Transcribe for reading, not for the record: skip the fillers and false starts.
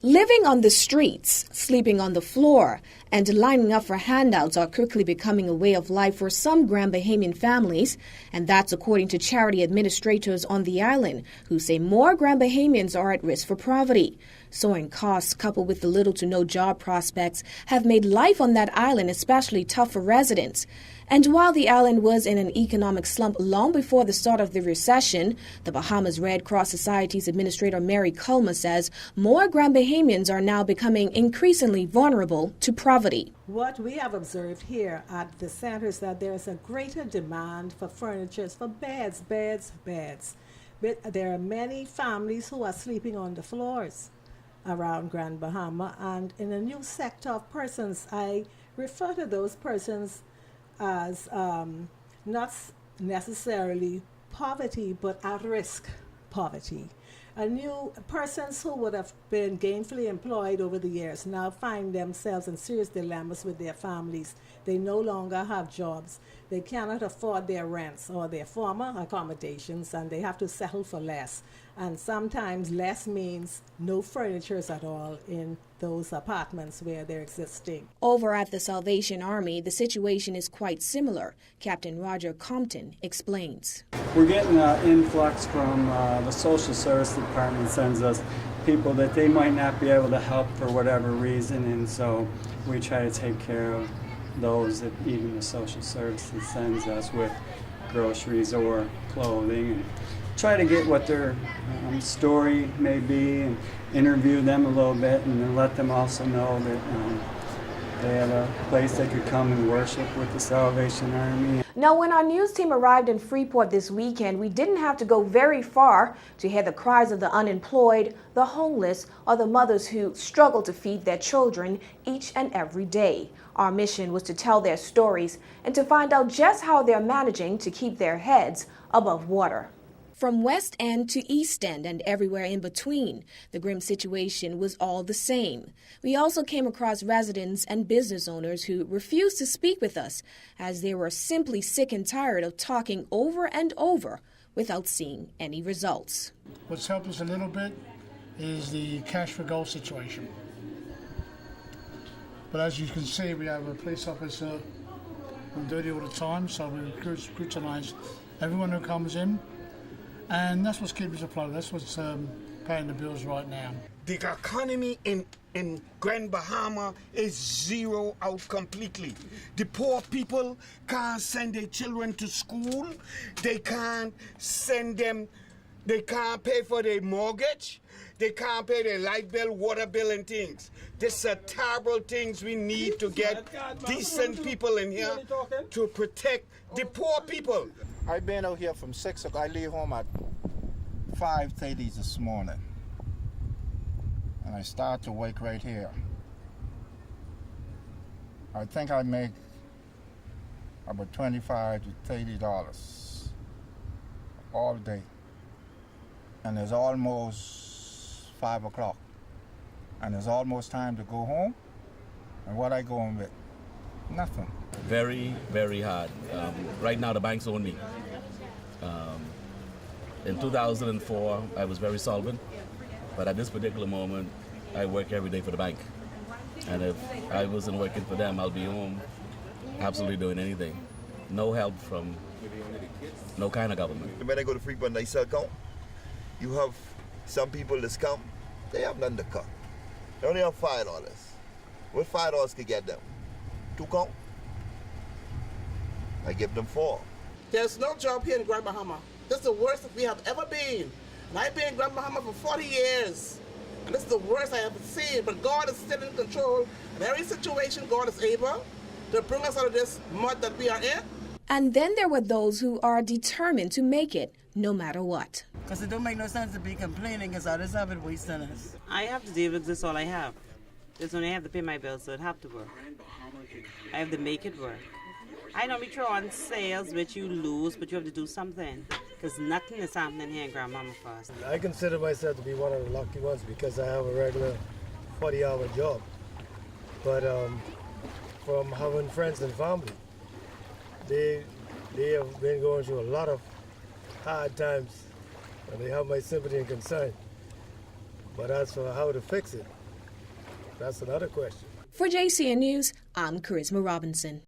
Living on the streets, sleeping on the floor, and lining up for handouts are quickly becoming a way of life for some Grand Bahamian families, and that's according to charity administrators on the island, who say more Grand Bahamians are at risk for poverty. Soaring costs coupled with the little to no job prospects have made life on that island especially tough for residents. And while the island was in an economic slump long before the start of the recession, the Bahamas Red Cross Society's administrator Mary Culmer says more Grand Bahamians are now becoming increasingly vulnerable to poverty. What we have observed here at the center is that there is a greater demand for furniture, for beds. But there are many families who are sleeping on the floors around Grand Bahama, and in a new sector of persons, I refer to those persons as not necessarily poverty, but at-risk poverty. New persons who would have been gainfully employed over the years now find themselves in serious dilemmas with their families. They no longer have jobs. They cannot afford their rents or their former accommodations, and they have to settle for less. And sometimes less means no furniture at all in those apartments where they're existing. Over at the Salvation Army, the situation is quite similar. Captain Roger Compton explains. We're getting an influx from the social service department sends us people that they might not be able to help for whatever reason, and so we try to take care of those that even the social services sends us with groceries or clothing, and try to get what their story may be and interview them a little bit, and then let them also know that they have a place they could come and worship with the Salvation Army. Now, when our news team arrived in Freeport this weekend, we didn't have to go very far to hear the cries of the unemployed, the homeless, or the mothers who struggle to feed their children each and every day. Our mission was to tell their stories and to find out just how they're managing to keep their heads above water. From West End to East End and everywhere in between, the grim situation was all the same. We also came across residents and business owners who refused to speak with us as they were simply sick and tired of talking over and over without seeing any results. What's helped us a little bit is the cash for gold situation. But as you can see, we have a police officer on duty all the time, so we scrutinise everyone who comes in. And that's what's keeping us afloat. That's what's paying the bills right now. The economy in Grand Bahama is zero out completely. The poor people can't send their children to school. They can't send them, they can't pay for their mortgage. They can't pay their light bill, water bill, and things. These are terrible things. We need to get decent people in here to protect the poor people. I've been out here from 6 o'clock. I leave home at 5:30 this morning. And I start to work right here. I think I make about $25 to $30 all day. And it's almost 5 o'clock. And it's almost time to go home. And what I go home with? Nothing. Very, very hard. Right now the banks own me. In 2004, I was very solvent, but at this particular moment, I work every day for the bank. And if I wasn't working for them, I'll be home absolutely doing anything. No help from no kind of government. When I go to Freeport and I sell count, you have some people that come, they have nothing to cut. They only have $5. What $5 could get them? 2 count? I give them 4. There's no job here in Grand Bahama. This is the worst we have ever been. And I've been in Grand Bahama for 40 years. And this is the worst I have seen. But God is still in control. In every situation, God is able to bring us out of this mud that we are in. And then there were those who are determined to make it, no matter what. Because it don't make no sense to be complaining because others have it worse than us. I have to deal with this all I have. This only I have to pay my bills, so it have to work. I have to make it work. I know we throw on sales which you lose, but you have to do something. Because nothing is happening here in Grand Bahama for us. I consider myself to be one of the lucky ones because I have a regular 40-hour job. But from having friends and family, they have been going through a lot of hard times, and they have my sympathy and concern. But as for how to fix it, That's another question. For JCN News, I'm Karissma Robinson.